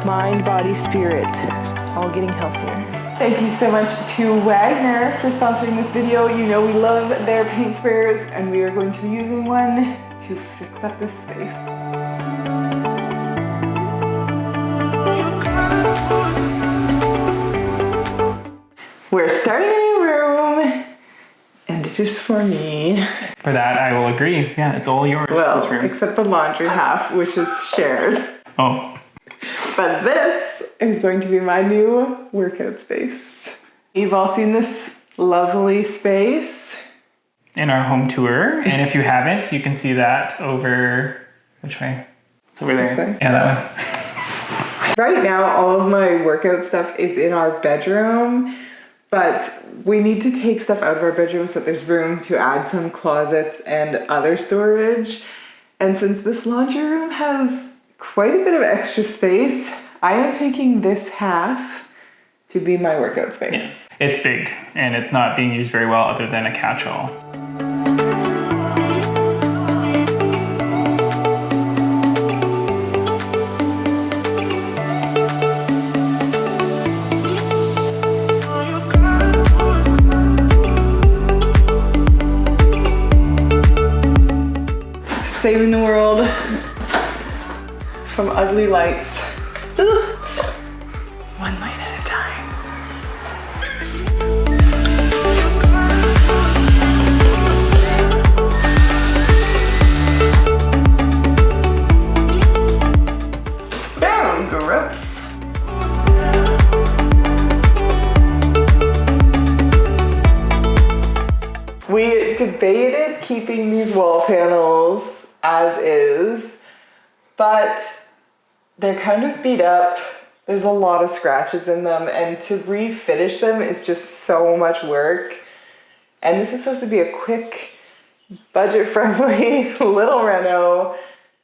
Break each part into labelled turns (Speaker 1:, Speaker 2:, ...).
Speaker 1: mind, body, spirit, all getting healthier.
Speaker 2: Thank you so much to Wagner for sponsoring this video. You know we love their paint sprayers, and we are going to be using one to fix up this space. We're starting a new room, and it is for me.
Speaker 3: For that, I will agree. Yeah, it's all yours,
Speaker 2: Well,
Speaker 3: this room.
Speaker 2: except the laundry half, which is shared.
Speaker 3: Oh.
Speaker 2: But this is going to be my new workout space. You've all seen this lovely space
Speaker 3: In our home tour. And if you haven't, you can see that over, which way? It's over there.
Speaker 2: This way?
Speaker 3: Yeah, that way.
Speaker 2: Right now, all of my workout stuff is in our bedroom, but we need to take stuff out of our bedroom so that there's room to add some closets and other storage. And since this laundry room has quite a bit of extra space, I am taking this half to be my workout space.
Speaker 3: Yeah. It's big, and it's not being used very well other than a catch-all.
Speaker 2: Saving the world from ugly lights. Ugh. One light at a time. Boom, gross. We debated keeping these wall panels as is, but they're kind of beat up. There's a lot of scratches in them, and to refinish them is just so much work. And this is supposed to be a quick, budget-friendly little reno,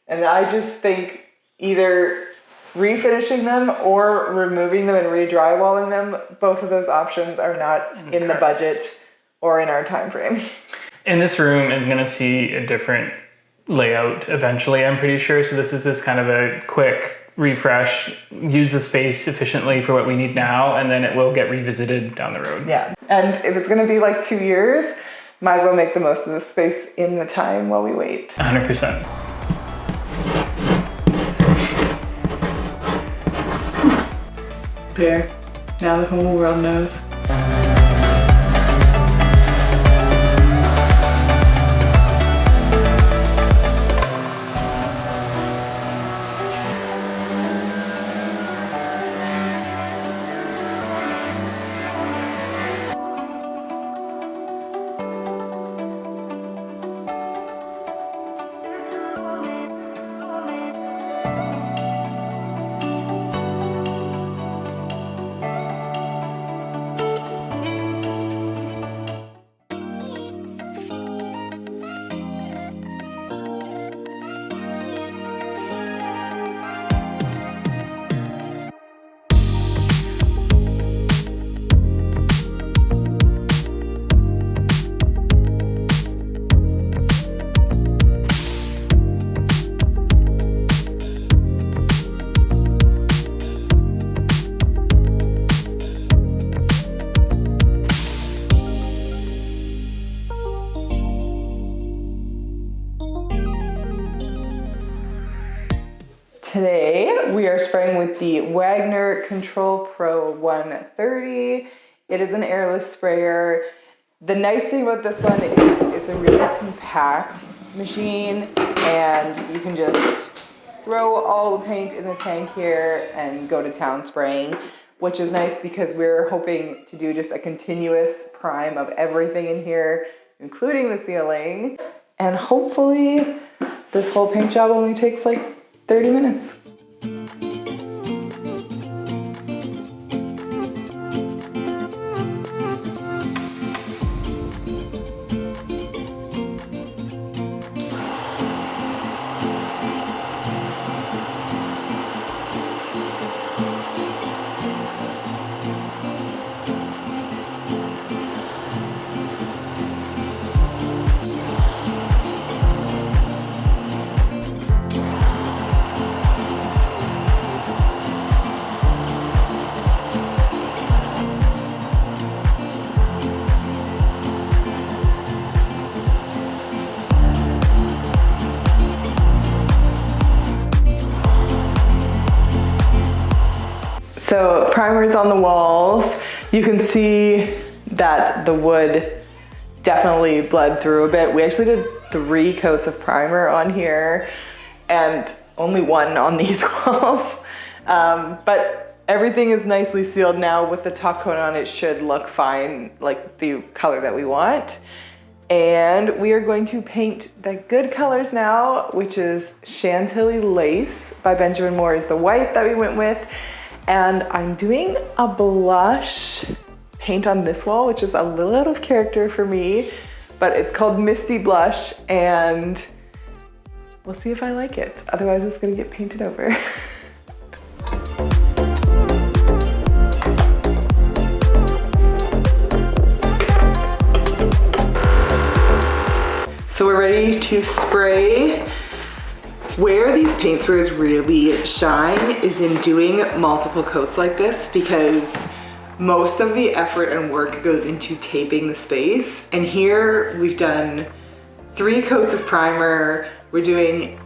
Speaker 2: and I just think either refinishing them or removing them and re-drywalling them, both of those options are not in the budget or in our time frame.
Speaker 3: And this room is going to see a different layout eventually, I'm pretty sure. So this is just kind of a quick refresh, use the space efficiently for what we need now, and then it will get revisited down the road.
Speaker 2: Yeah, and if it's going to be like 2 years, might as well make the most of this space in the time while we wait.
Speaker 3: 100%.
Speaker 2: There, now the whole world knows. Today, we are spraying with the Wagner Control Pro 130. It is an airless sprayer. The nice thing about this one is it's a really compact machine, and you can just throw all the paint in the tank here and go to town spraying, which is nice because we're hoping to do just a continuous prime of everything in here, including the ceiling. And hopefully this whole paint job only takes like 30 minutes. So primer's on the walls. You can see that the wood definitely bled through a bit. We actually did 3 coats of primer on here and only 1 on these walls. But everything is nicely sealed now. With the top coat on, it should look fine, like the color that we want. And we are going to paint the good colors now, which is Chantilly Lace by Benjamin Moore is the white that we went with. And I'm doing a blush paint on this wall, which is a little out of character for me, but it's called Misty Blush, and we'll see if I like it. Otherwise it's gonna get painted over. So we're ready to spray. Where these paint sprays really shine is in doing multiple coats like this, because most of the effort and work goes into taping the space. And here we've done 3 coats of primer. We're doing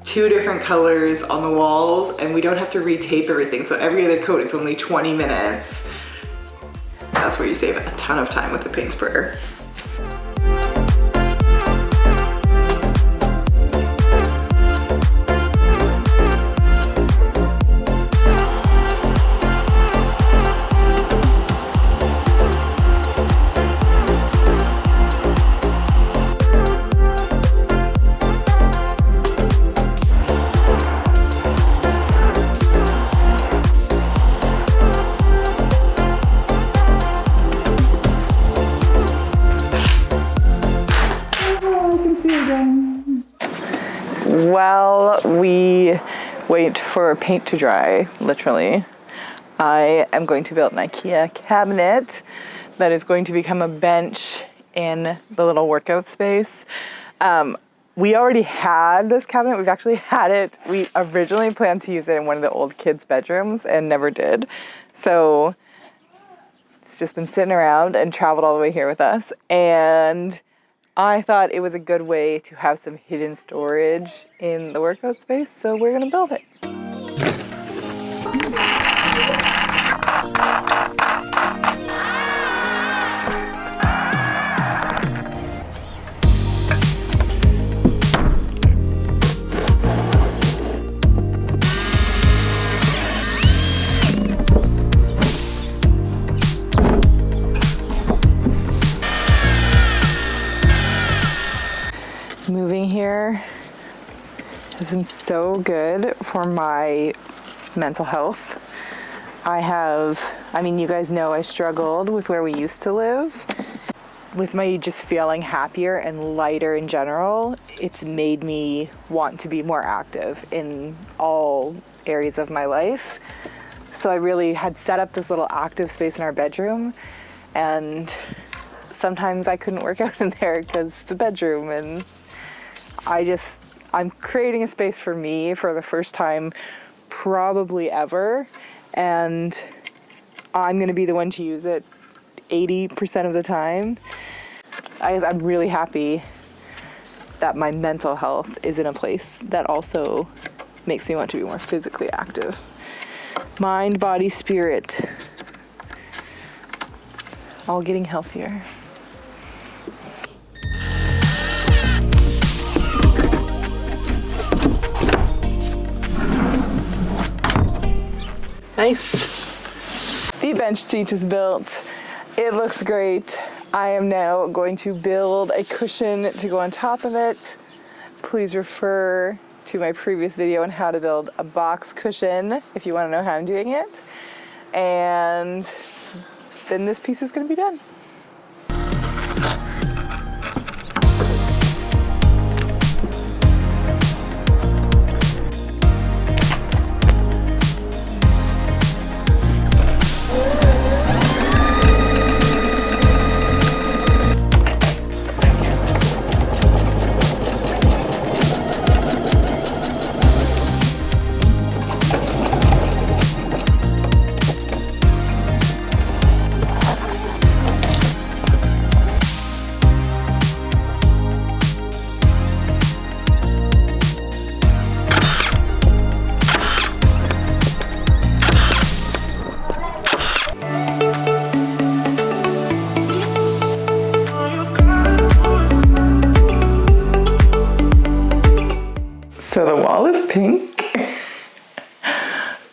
Speaker 2: 2 different colors on the walls, and we don't have to retape everything. So every other coat is only 20 minutes. That's where you save a ton of time with the paint sprayer. While we wait for paint to dry, literally, I am going to build an IKEA cabinet that is going to become a bench in the little workout space. We already had this cabinet. We've actually had it. We originally planned to use it in one of the old kids' bedrooms and never did. So it's just been sitting around and traveled all the way here with us. And I thought it was a good way to have some hidden storage in the workout space, so we're gonna build it. Moving here has been so good for my mental health. I mean, you guys know I struggled with where we used to live. With my just feeling happier and lighter in general, it's made me want to be more active in all areas of my life. So I really had set up this little active space in our bedroom, and sometimes I couldn't work out in there because it's a bedroom, and I'm creating a space for me for the first time probably ever, and I'm gonna be the one to use it 80% of the time. I'm really happy that my mental health is in a place that also makes me want to be more physically active. Mind, body, spirit, all getting healthier. Nice. The bench seat is built. It looks great. I am now going to build a cushion to go on top of it. Please refer to my previous video on how to build a box cushion if you want to know how I'm doing it. And then this piece is going to be done.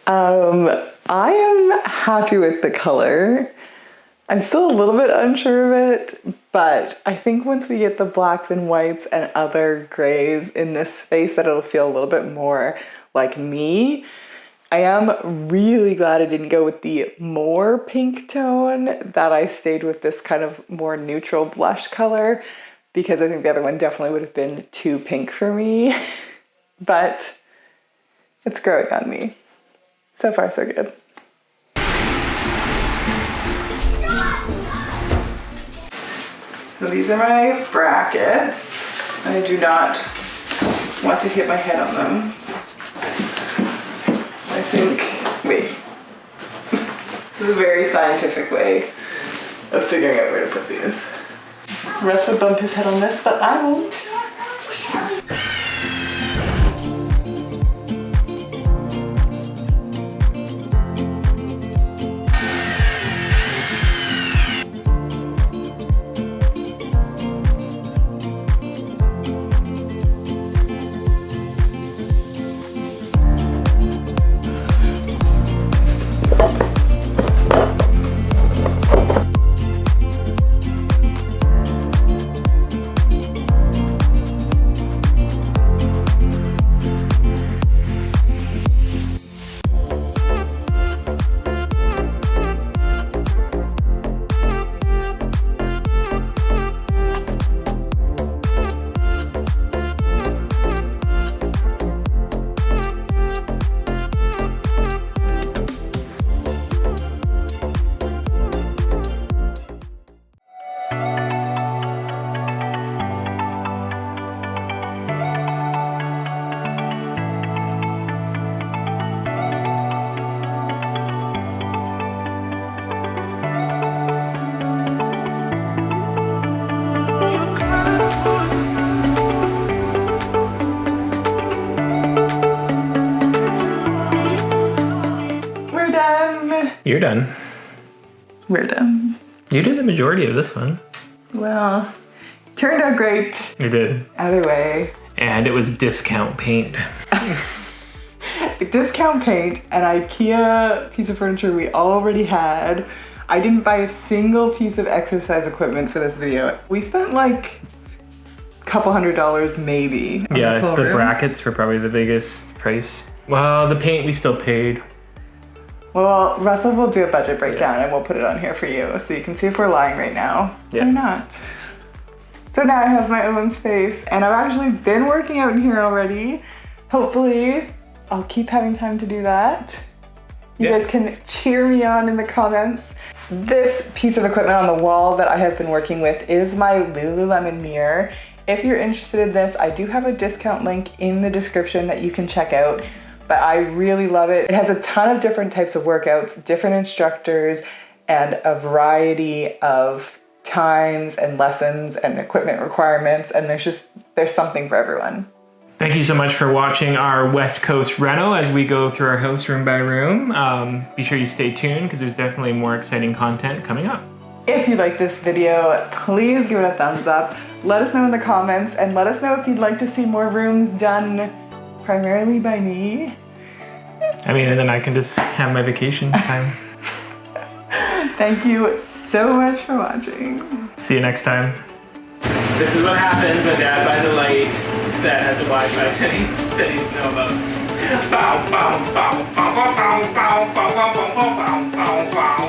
Speaker 2: I am happy with the color. I'm still a little bit unsure of it, but I think once we get the blacks and whites and other grays in this space that it'll feel a little bit more like me. I am really glad I didn't go with the more pink tone, that I stayed with this kind of more neutral blush color, because I think the other one definitely would have been too pink for me, but it's growing on me. So far, so good. So these are my brackets. I do not want to hit my head on them. I think, wait. This is a very scientific way of figuring out where to put these. Russ would bump his head on this, but I won't.
Speaker 3: You're done.
Speaker 2: We're done.
Speaker 3: You did the majority of this one.
Speaker 2: Well, turned out great.
Speaker 3: You did.
Speaker 2: Either way.
Speaker 3: And it was discount paint.
Speaker 2: Discount paint and IKEA piece of furniture we already had. I didn't buy a single piece of exercise equipment for this video. We spent like a couple $100 maybe.
Speaker 3: Yeah, the brackets were probably the biggest price. Well, the paint we still paid.
Speaker 2: Well, Russell will do a budget breakdown and we'll put it on here for you so you can see if we're lying right now or not. So now I have my own space and I've actually been working out in here already. Hopefully I'll keep having time to do that. You guys can cheer me on in the comments. This piece of equipment on the wall that I have been working with is my Lululemon mirror. If you're interested in this, I do have a discount link in the description that you can check out. But I really love it. It has a ton of different types of workouts, different instructors, and a variety of times and lessons and equipment requirements. And there's something for everyone.
Speaker 3: Thank you so much for watching our West Coast reno as we go through our house room by room. Be sure you stay tuned because there's definitely more exciting content coming up.
Speaker 2: If you like this video, please give it a thumbs up. Let us know in the comments and let us know if you'd like to see more rooms done primarily by me.
Speaker 3: I mean, and then I can just have my vacation time.
Speaker 2: Thank you so much for watching.
Speaker 3: See you next time. This is what happens when Dad buys a light that has a Wi-Fi setting that he needs to know about. Bow, bow, bow, bow, bow, bow, bow, bow, bow, bow, bow, bow, bow.